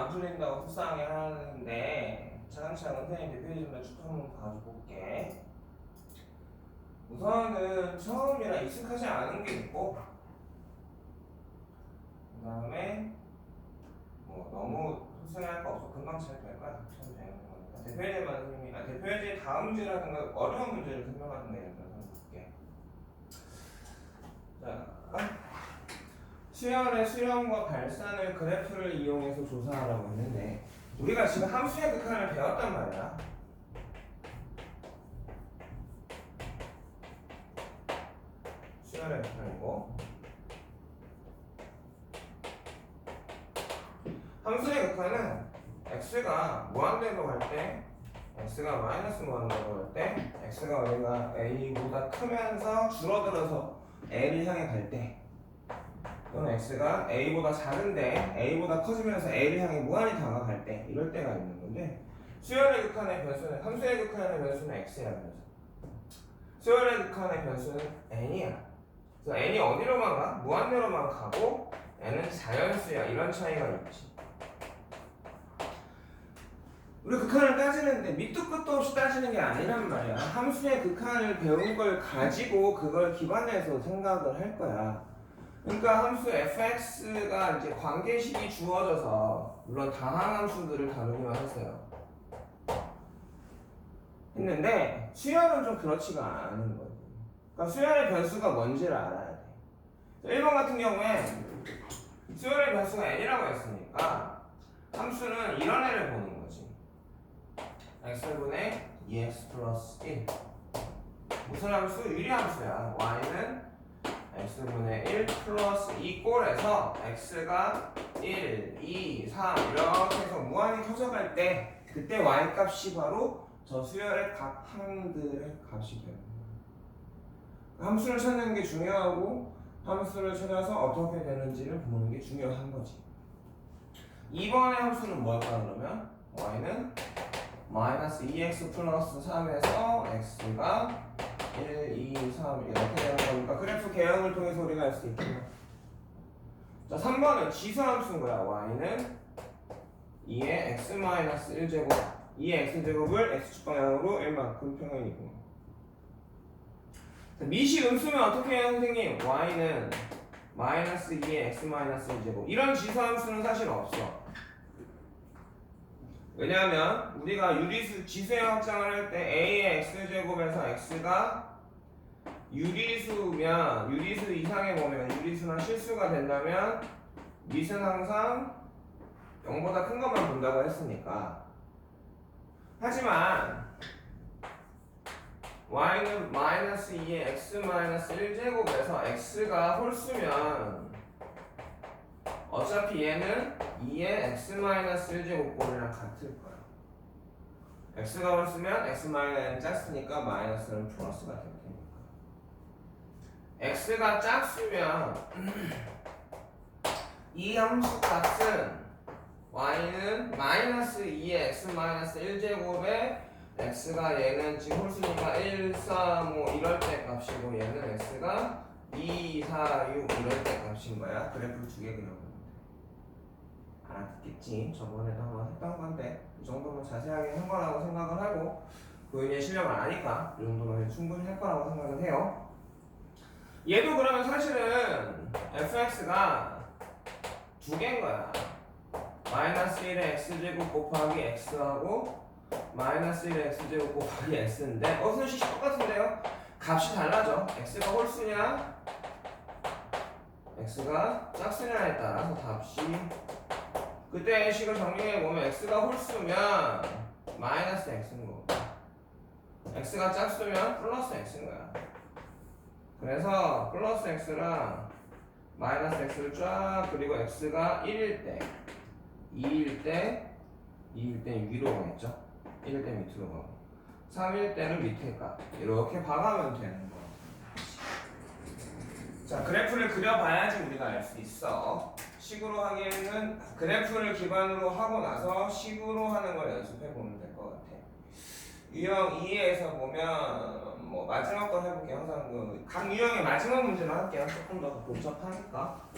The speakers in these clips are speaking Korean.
안 풀린다고 속상해 하는데 차근차근 선생님 대표해 주면 쭉 한번 봐볼게. 우선은 처음이라 익숙하지 않은 게 있고, 그 다음에 뭐 너무 속상할 거 없어. 금방 잘 될 거야. 잘 되는 거니까. 대표해제만 선생님이 대표해제 다음 문제라든가 어려운 문제를 설명하는 내용을 한번 볼게. 자, 수열의 수렴과 발산을 그래프를 이용해서 조사하라고 했는데 우리가 지금 함수의 극한을 배웠단 말이야. 수열의 극한이고 함수의 극한은 x가 무한대로 갈 때, x가 마이너스 무한대로 갈 때, x가 우리가 a보다 크면서 줄어들어서 a를 향해 갈 때, 또는 x가 a보다 작은데 a보다 커지면서 a를 향해 무한히 다가갈 때, 이럴 때가 있는 건데, 수열의 극한의 변수는, 함수의 극한의 변수는 x야. 그래서 수열의 극한의 변수는 n이야. 그래서 n이 어디로만 가? 무한대로만 가고 n은 자연수야. 이런 차이가 있지. 우리 극한을 따지는데 밑도 끝도 없이 따지는 게 아니란 말이야. 함수의 극한을 배운 걸 가지고 그걸 기반해서 생각을 할 거야. 그러니까 함수 fx가 이제 관계식이 주어져서 물론 다항함수들을 다루기만 했어요. 했는데 수열은 좀 그렇지가 않은 거지. 그러니까 수열의 변수가 뭔지를 알아야 돼. 1번 같은 경우에 수열의 변수가 n이라고 했으니까 함수는 이런 애를 보는 거지. x분의 2x 플러스 1. 무슨 함수? 유리함수야. y는 x분의 1 플러스 2 꼴에서 x가 1, 2, 3 이렇게 해서 무한히 커져갈 때 그때 y 값이 바로 저 수열의 각 항들의 값이 되는 거야. 함수를 찾는 게 중요하고 함수를 찾아서 어떻게 되는지를 보는 게 중요한 거지. 2번의 함수는 뭘까 그러면? y는 마이너스 2x 플러스 3에서 x가 1, 2, 3 이렇게 되는 거니까 그래프 개형을 통해서 우리가 알 수 있겠네. 자, 3번은 지수함수인 거야. y는 2의 x-1제곱 2의 x제곱을 x축 방향으로 1만큼 평행이고. 미시 음수면 어떻게 해요 선생님? y는 마이너스 2의 x-1제곱 이런 지수함수는 사실 없어. 왜냐하면 우리가 유리수 지수의 확장을 할 때 a의 x제곱에서 x가 유리수면 유리수 이상의 보면 유리수나 실수가 된다면 밑은 항상 0보다 큰 것만 본다고 했으니까. 하지만 y는 마이너스 2의 x-1제곱에서 x가 홀수면 어차피 얘는 2의 x-1제곱 꼴이랑 같을 거야. x가 홀수면 x-는 짝수니까 마이너스는 플러스가 될 테니까. x가 짝수면 이 함수 값은 y는 마이너스 2의 x-1제곱에 x가 얘는 지금 홀수니까 1, 4, 뭐 이럴 때 값이고 얘는 x가 2, 4, 6 이럴 때 값인 거야. 그래프를 두 개 그려보면 돼. 알아듣겠지? 저번에도 한번 했던 건데 이 정도면 자세하게 한 거라고 생각을 하고 고인의 실력을 아니까 이 정도면 충분히 할 거라고 생각을 해요. 얘도 그러면 사실은 fx가 두 개인 거야. 마이너스 1의 x제곱 곱하기 x하고 마이너스 1의 x제곱 곱하기 x인데 순식이 똑같은데요? 값이 달라져. x가 홀수냐 x가 짝수냐에 따라서 값이 그때 식을 정리해보면 x가 홀수면 마이너스 x인 거고 x가 짝수면 플러스 x인 거야. 그래서 플러스 x랑 마이너스 x를 쫙 그리고 x가 1일 때 2일 때 위로 가겠죠. 1일 때 밑으로 가고 3일 때는 밑에 가. 이렇게 봐가면 되는 거야. 자, 그래프를 그려봐야지 우리가 알 수 있어. 식으로 하기에는 그래프를 기반으로 하고 나서 식으로 하는 걸 연습해보면 될 것 같아. 유형 2에서 보면 뭐 마지막 거 해볼게요. 항상 각 유형의 마지막 문제만 할게요. 조금 더 복잡하니까.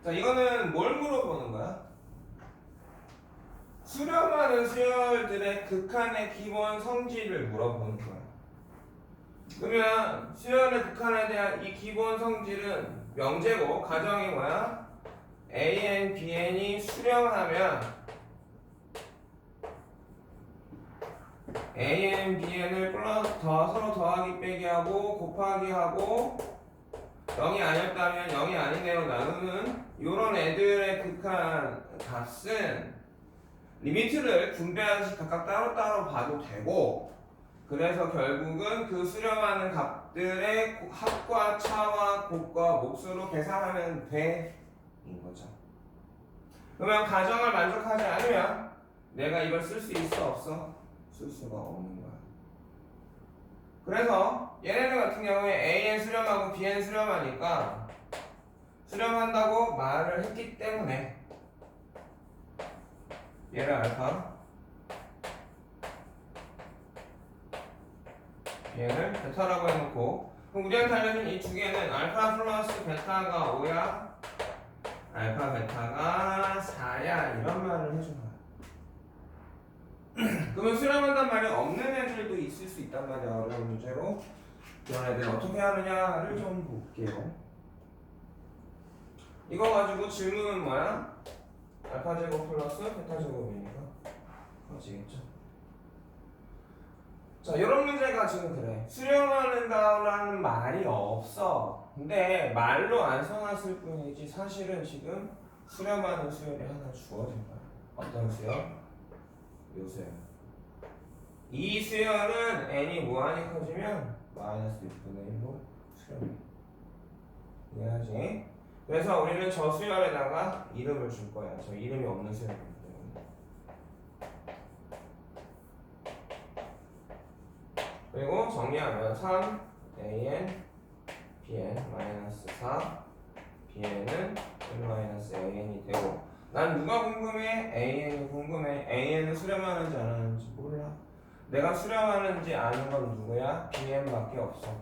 자, 이거는 뭘 물어보는 거야? 수렴하는 수열들의 극한의 기본 성질을 물어보는 거야. 그러면 수열의 극한에 대한 이 기본 성질은 명제고 가정이 뭐야? AN, BN이 수렴하면 AN, BN을 플러스 서로 더하기 빼기 하고 곱하기 하고 0이 아니었다면 0이 아닌 대로 나누는 이런 애들의 극한 값은 리미트를 분배하듯이 각각 따로따로 봐도 되고 그래서 결국은 그 수렴하는 값들의 합과 차와 곱과 몫으로 계산하면 돼 인 거죠. 그러면 가정을 만족하지 않으면 내가 이걸 쓸 수 있어 없어? 쓸 수가 없는 거야. 그래서 얘네들 같은 경우에 AN 수렴하고 BN 수렴하니까 수렴한다고 말을 했기 때문에 얘를 알파 얘를 베타라고 해놓고 그럼 우리한테 알려준 이 두 개는 알파 플러스 베타가 5야 알파 베타가 4야 이런 말을 해준 거야. 그러면 수렴한단 말이 없는 애들도 있을 수 있단 말이야. 어려운 문제로 그런 애들 어떻게 하느냐를 좀 볼게요. 이거 가지고 질문은 뭐야? 알파 제곱 플러스 베타 제곱이니까 그렇지겠죠. 자, 이런 문제가 지금 그래. 수렴하는다라는 말이 없어. 근데 말로 안 써놨을 뿐이지 사실은 지금 수렴하는 수열이 하나 주어진 거야. 어떤 수열? 요 수열. 이 수열은 n이 무한히 커지면 마이너스 6분의 1로 수렴해. 이해하지? 그래서 우리는 저 수열에다가 이름을 줄 거야. 저 이름이 없는 수열이기 때문에. 그리고 정리하면 3 AN BN 마이너스 4 BN은 1 마이너스 AN이 되고 난 누가 궁금해? AN이 궁금해. AN은 수렴하는지 안 하는지 몰라. 내가 수렴하는지 아는 건 누구야? BN밖에 없어.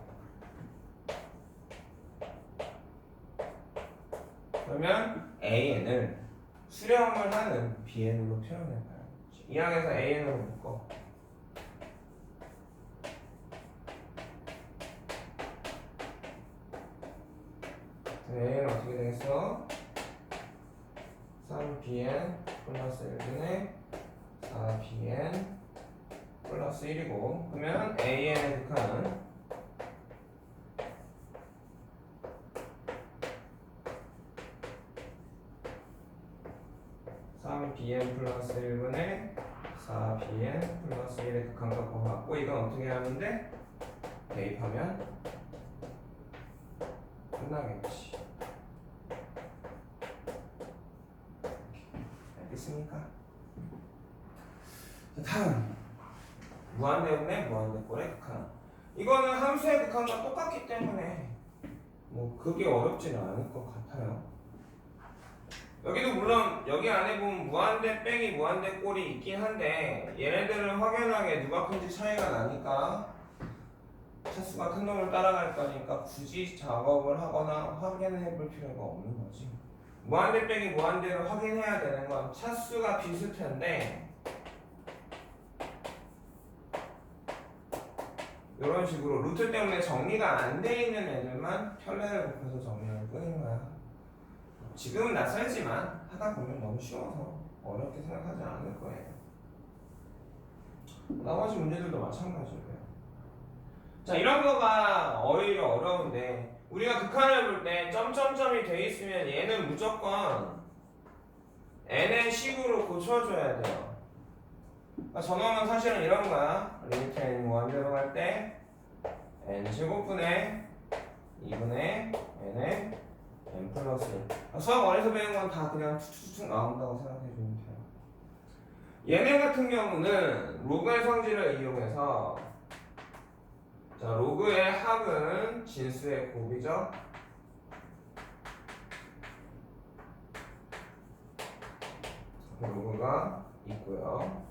그러면 AN을 수렴을 하는 BN으로 표현해봐요. 이 항에서 AN으로 묶어. AN은 어떻게 되겠어? 3BN 플러스 1분의 4BN 플러스 1이고 그러면 AN의 극한은 BN 플러스 1분의 4BN 플러스 1의 극한값과 같고 이건 어떻게 하면 돼? 대입하면 끝나겠지. 알겠습니까? 자, 다음 무한대분의 무한대꼴의 극한. 이거는 함수의 극한과 똑같기 때문에 뭐 그게 어렵지는 않을 것 같아요. 여기도 물론 여기 안에 보면 무한대 빼기 무한대 꼴이 있긴 한데 얘네들은 확연하게 누가 큰지 차이가 나니까 차수가 큰 놈을 따라갈 거니까 굳이 작업을 하거나 확인해 볼 필요가 없는 거지. 무한대 빼기 무한대를 확인해야 되는 건 차수가 비슷한데 이런 식으로 루트 때문에 정리가 안 돼 있는 애들만 편례를 곱해서 정리할 뿐인 거야. 지금은 낯설지만 하다 보면 너무 쉬워서 어렵게 생각하지 않을 거예요. 나머지 문제들도 마찬가지고요. 자, 이런 거가 오히려 어려운데 우리가 극한을 볼 때 점점점이 돼 있으면 얘는 무조건 n의 식으로 고쳐줘야 돼요. 그러니까 저놈은 사실은 이런 거야. 리미트 n 무한대로 갈 때 n 제곱분의 2분의 n의 n 플러스 1. 수학 원에서 배운 건 다 그냥 툭툭툭 나온다고 생각해주면 돼요. 얘네 같은 경우는 로그의 성질을 이용해서 자, 로그의 합은 진수의 곱이죠. 로그가 있고요.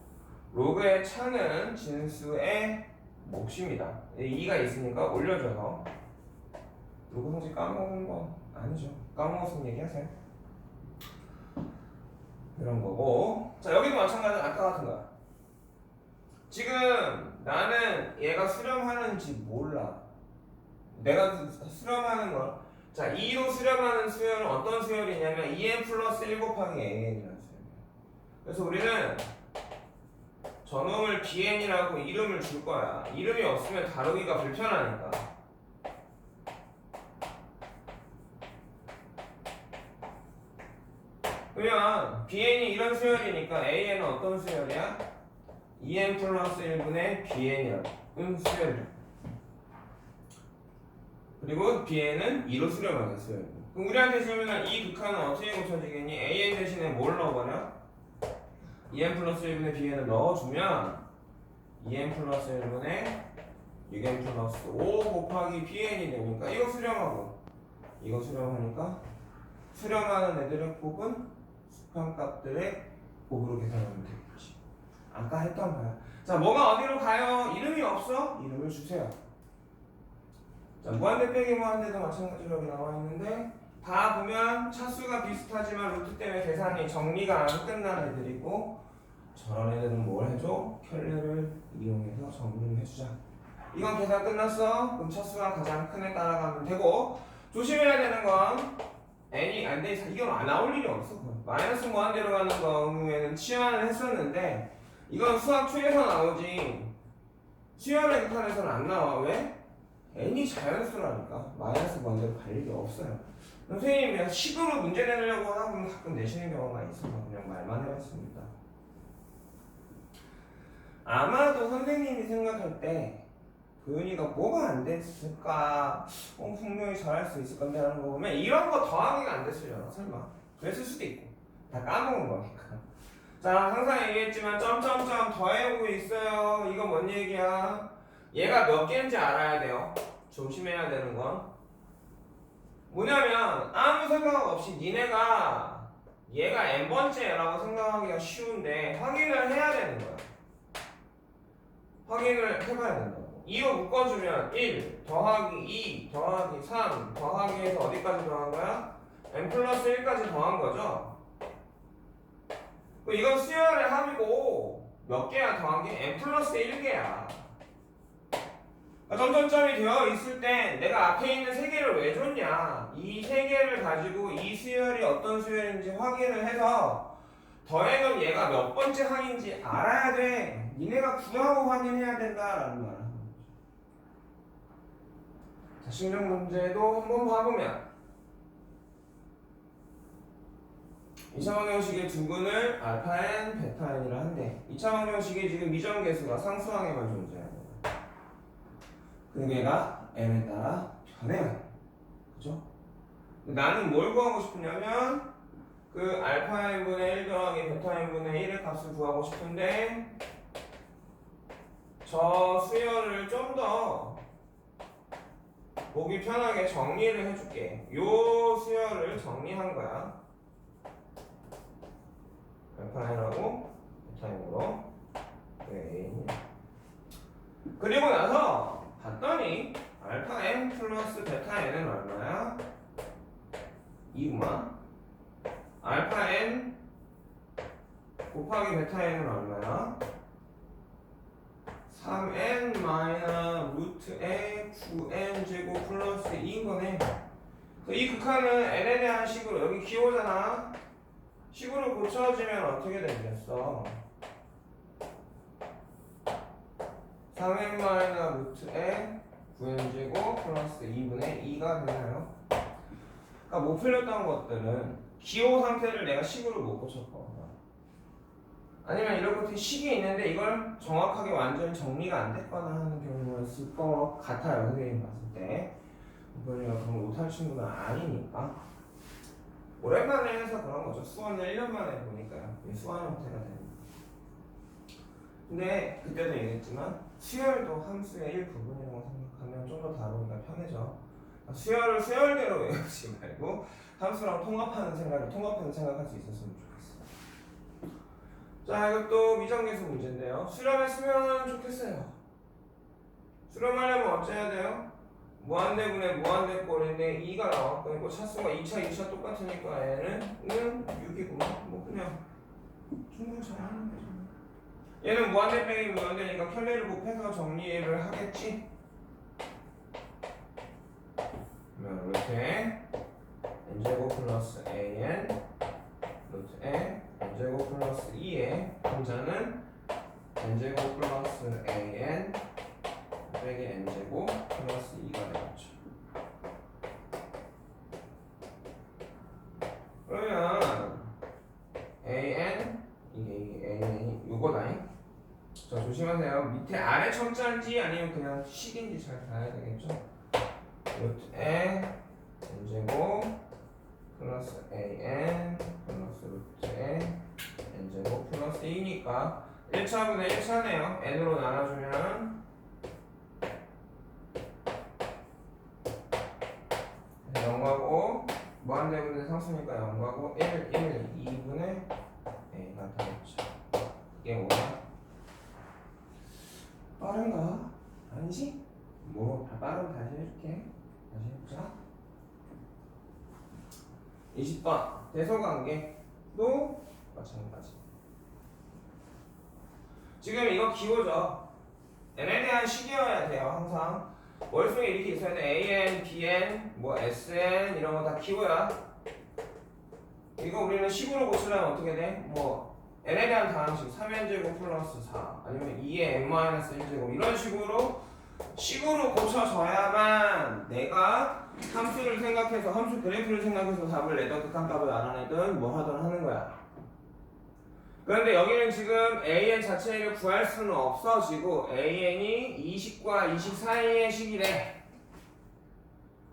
로그의 차는 진수의 몫입니다. 2가 있으니까 올려줘서 로그 성질 까먹은 거 아니죠. 까먹었으면 얘기하세요. 이런 거고. 자, 여기도 마찬가지로 아까 같은 거야. 지금 나는 얘가 수렴하는지 몰라. 내가 수렴하는 걸. 자, 2로 수렴하는 수열은 어떤 수열이냐면 2n 플러스 1 곱하기 an이라는 수열이에요. 그래서 우리는 저놈을 bn이라고 이름을 줄 거야. 이름이 없으면 다루기가 불편하니까. 그러면 bn이 이런 수열이니까 an은 어떤 수열이야? 2n 플러스 1분의 bn이라는 수열이야. 그리고 bn은 2로 수렴하겠어요. 그럼 우리한테 주면 이 극한은 어떻게 고쳐지겠니? an 대신에 뭘 넣어버려? 2n 플러스 1분의 bn을 넣어주면 2n 플러스 1분의 6n 플러스 5 곱하기 bn이 되니까 이거 수렴하고 이거 수렴하니까 수렴하는 애들의 곱은 수평값들의 곱으로 계산하면 되겠지. 아까 했던 거야. 자, 뭐가 어디로 가요? 이름이 없어? 이름을 주세요. 자, 무한대 빼기 무한대도 마찬가지로 여기 나와 있는데 다 보면 차수가 비슷하지만 루트 때문에 계산이 정리가 안 끝난 애들이고 저런 애들은 뭘 해줘? 켈레를 이용해서 정리를 해주자. 이건 계산 끝났어. 그럼 차수가 가장 큰 애 따라가면 되고 조심해야 되는 건 n이 안 돼. 이건 안 나올 일이 없어. 마이너스 무한대로 가는 경우에는 치환을 했었는데 이건 수학 2에서 나오지 수열의 극한에서는 안 나와. 왜? n이 자연수라니까 마이너스 무한대로 갈 일이 없어요. 선생님이 그냥 식으로 문제 내려고 하다 보면 가끔 내시는 경우가 있어서 그냥 말만 해봤습니다. 아마도 선생님이 생각할 때 도윤이가 뭐가 안 됐을까? 분명히 잘할 수 있을 건데 하는 거 보면 이런 거 더하기가 안 됐으려나 설마. 그랬을 수도 있고 다 까먹은 거니까. 자, 항상 얘기했지만 점점점 더해오고 있어요. 이거 뭔 얘기야? 얘가 몇 개인지 알아야 돼요. 조심해야 되는 건 뭐냐면 아무 생각 없이 니네가 얘가 n번째라고 생각하기가 쉬운데 확인을 해야 되는 거야. 확인을 해봐야 된다고. 2로 묶어주면 1 더하기 2 더하기 3 더하기 해서 어디까지 더한 거야? n 플러스 1까지 더한 거죠. 이건 수열의 합이고 몇 개야 더한 게? n 플러스 1개야. 점점점이 되어 있을 때 내가 앞에 있는 세 개를 왜 줬냐? 이 세 개를 가지고 이 수열이 어떤 수열인지 확인을 해서 더해놓은 얘가 몇 번째 항인지 알아야 돼. 니네가 구하고 확인해야 된다라는 말. 자, 신경 문제도 한번 봐보면 2차 방정식의 두근을 알파 n, 베타 n이라 한데 2차 방정식이 지금 미정계수가 상수항에만 존재해요. 그게가 n에 따라 변해요. 그죠? 나는 뭘 구하고 싶으냐면 그 알파 n분의 1 더하기 베타 n분의 1의 값을 구하고 싶은데 저 수열을 좀 더 보기 편하게 정리를 해줄게. 요 수열을 정리한 거야. 알파 n하고 베타 n으로 A냐. 그리고 나서 봤더니 알파 n 플러스 베타 n은 얼마야? 2구만. 알파 n 곱하기 베타 n은 얼마야? 3n 마이너스 루트의 9n 제곱 플러스 2거네. 이 극한은 n에 대한 식으로 여기 기호잖아. 식으로 고쳐지면 어떻게 되겠어? 3n 마이너스 루트의 9n 제곱 플러스 2분의 2가 되나요? 그러니까 못 풀렸던 것들은 기호 상태를 내가 식으로 못 고쳤거나 아니면 이렇게 식이 있는데 이걸 정확하게 완전히 정리가 안 됐거나 하는 경우가 있을 것 같아요. 선생님 봤을 때 이번에가 그런 거 못할 친구는 아니니까 오랜만에 해서 그런 거죠. 수원을 1년 만에 보니까요. 수원 형태가 됩니다. 근데 그때도 얘기했지만 수열도 함수의 일부분이라고 생각하면 좀 더 다루기가 편해져. 수열을 수열대로 외우지 말고 함수랑 통합하는 생각할 수 있었으면 좋겠어. 자, 이것도 미정계수 문제인데요. 수렴했으면 좋겠어요. 수렴하려면 어째야 돼요? 무한대분의 무한대꼴인데 2가 나왔고 차수가 2차 똑같으니까 얘는 6이구만. 뭐 그냥 충분히 잘하는 거죠. 얘는 무한대 빼기 무한대니까 켤레를 곱해서 정리를 하겠지? 그러면 이렇게 n제곱 플러스 an 루트에 n제곱 플러스 2의 분자는 n제곱 플러스 an 빼기 n제곱 플러스 2가 되겠죠. 그러면 an 이게 an이 요거다잉. 자 조심하세요. 밑에 아래 첨자인지 아니면 그냥 식인지 잘 봐야 되겠죠. 루트에 n제곱 플러스 an 플러스 루트에 n제곱 플러스 2니까 1차분의 1차네요. n으로 나눠주면 0하고 무한대분의 상수니까 0하고 1, 2분의 a가 되겠죠. 이게 뭐야? 빠른가? 아니지? 뭐 빠르면 다시 해줄게. 다시 해보자. 20번 대소관계도 마찬가지. 지금 이거 기호죠. n에 대한 식이어야 돼요. 항상 머릿속에 이렇게 있어야 돼. an, bn, 뭐 sn 이런 거 다 기호야. 이거 우리는 식으로 고치려면 어떻게 돼? 뭐 n에 대한 다항식 3n제곱 플러스 4 아니면 2의 n-1제곱 이런 식으로 고쳐져야만 내가 함수를 생각해서 함수 그래프를 생각해서 답을 내든 극한값을 알아내든 뭐 하든 하는 거야. 그런데 여기는 지금 an 자체를 구할 수는 없어지고 an이 20과 20 사이의 식이래.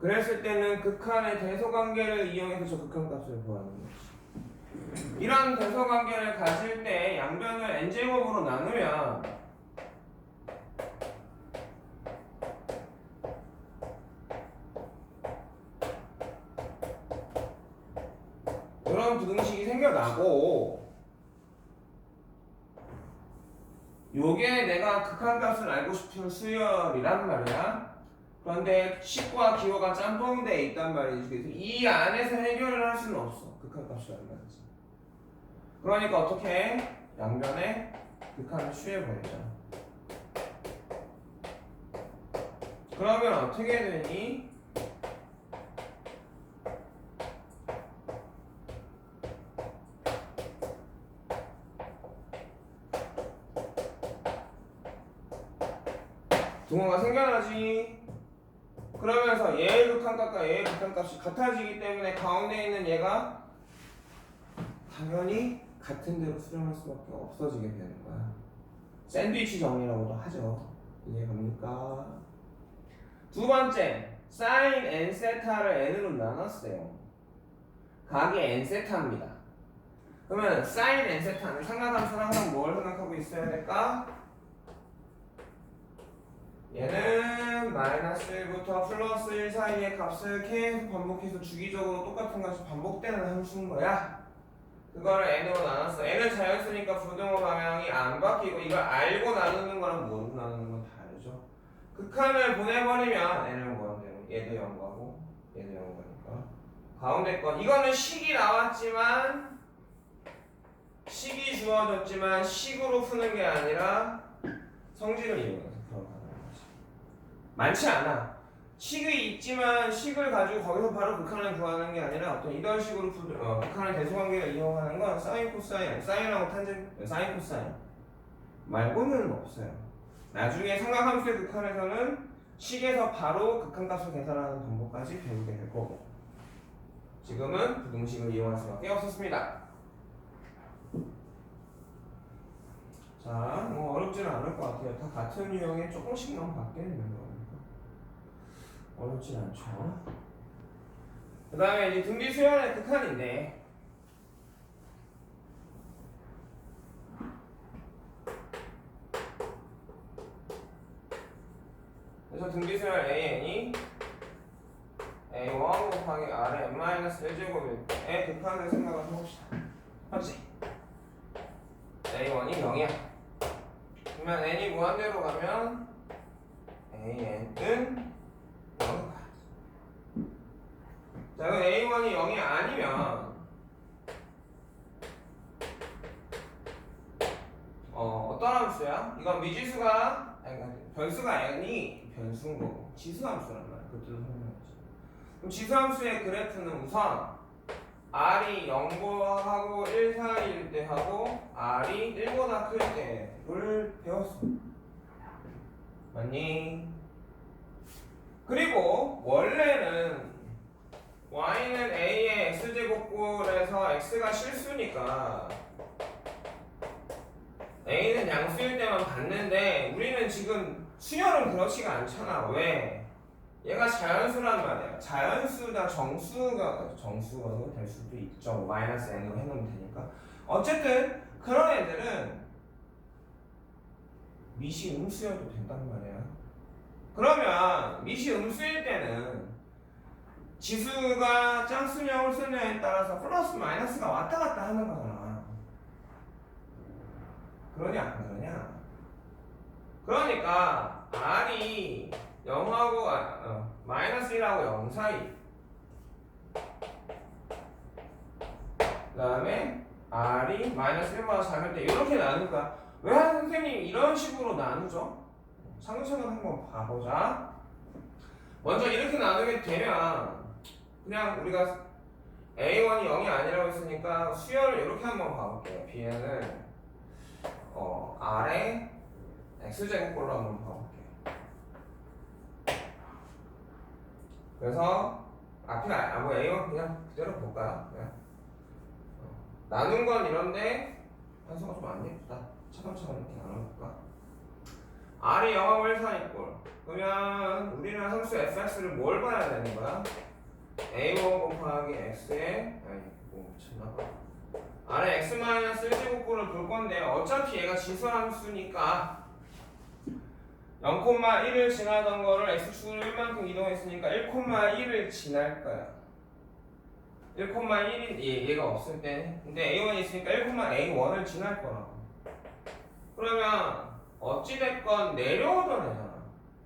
그랬을 때는 극한의 대소관계를 이용해서 저 극한값을 구하는 거지. 이런 대소관계를 가질 때 양변을 n제곱으로 나누면 이런 부등식이 생겨나고 요게 내가 극한값을 알고 싶은 수열이란 말이야. 그런데 식과 기호가 짬뽕이 돼 있단 말이지. 그래서 이 안에서 해결을 할 수는 없어. 극한값을 알면서. 그러니까 어떻게 해? 양변에 극한을 취해버리자. 그러면 어떻게 되니? 등호가 생겨나지. 그러면서 얘의 극한값과 얘의 극한값이 같아지기 때문에 가운데 있는 얘가 당연히 같은 대로 수렴할 수밖에 없어지게 되는 거야. 샌드위치 정리라고도 하죠. 이해갑니까? 두 번째, 사인 n세타를 n으로 나눴어요. 각이 n세타입니다. 그러면 사인 n세타는 상가함수는 항상 뭘 생각하고 있어야 될까? 얘는 마이너스 1부터 플러스 1 사이의 값을 계속 반복해서 주기적으로 똑같은 값이 반복되는 함수인 거야. 그거를 n으로 나눴어. n은 자연수니까 부등호 방향이 안 바뀌고 이걸 알고 나누는 거랑 모르고 나누는 건 다르죠. 극한을 보내버리면 n은 무한대로 얘도 0가고 얘도 0가니까 가운데 건 이거는 식이 나왔지만 식이 주어졌지만 식으로 푸는 게 아니라 성질을 이용해서 풀어가는 거지. 많지 않아. 식이 있지만 식을 가지고 거기서 바로 극한을 구하는 게 아니라 어떤 이런 식으로 극한의 대소관계를 이용하는 건 사인 코사인, 사인하고 탄젠, 사인 코사인 말고는 없어요. 나중에 삼각함수의 극한에서는 식에서 바로 극한값을 계산하는 방법까지 배우게 될 거고 지금은 부등식을 이용할 수밖에 없었습니다. 자, 뭐 어렵지는 않을 것 같아요. 다 같은 유형에 조금씩만 바뀌는 거니까 어렵진 않죠. 그 다음에 이제 등비 수열의 극한인데 그래서 등비 수열 an이 a1 곱하기 r의 n-1제곱의 극한을 생각을 해봅시다. 맞지? a1이 0이야. 그러면 n이 무한대로 가면 an은 0가. 자, 그럼 a1이 0이 아니면 이건 미지수가 변수가 아니 변수인 거고 지수함수란 말이야. 그 뜻을 설명했지. 그럼 지수함수의 그래프는 우선 r이 0하고 1 사이일 때 하고 r이 1보다 클 때를 배웠어. 맞니? 그리고 원래는 y는 a의 x제곱꼴에서 x가 실수니까 a는 양수일 때만 봤는데 우리는 지금 수열은 그렇지가 않잖아. 왜? 얘가 자연수란 말이야. 자연수다 정수가 될 수도 있죠. 뭐 마이너스 n으로 해놓으면 되니까. 어쨌든 그런 애들은 미시 음수여도 된단 말이야. 그러면 미시 음수일 때는 지수가 짝수냐올 수냐에 따라서 플러스 마이너스가 왔다 갔다 하는 거잖아. 그러냐 안 그러냐? 그러니까 r이 0하고 마이너스 1하고 0 사이, 그 다음에 r이 마이너스 1보다 작을 때 이렇게 나눌 거야. 왜 선생님이 이런 식으로 나누죠? 상식적으로 한번 봐보자. 먼저 이렇게 나누게 되면 그냥 우리가 a1이 0이 아니라고 했으니까 수열을 이렇게 한번 봐볼게요. b는 r의 x제곱꼴로 한번 봐볼게요. 그래서 앞에 뭐 a1 그냥 그대로 볼까요? 그냥. 나눈 건 이런데 한수가 좀 안 예쁘다. 차근차근 이렇게 나눠볼까? r이 0하고 1 사이꼴. 그러면 우리는 함수 fx를 뭘 봐야 되는 거야? a1 곱하기 x에 미쳤나봐. r의 x-1제곱꼴을 볼 건데 어차피 얘가 지수함수니까 0,1을 지나던 거를 x축으로 1만큼 이동했으니까 1,1을 지날 거야. 1,1인 얘가 없을 때. 근데 a1이 있으니까 1,a1을 지날 거라고. 그러면 어찌됐건 내려오던 애잖아.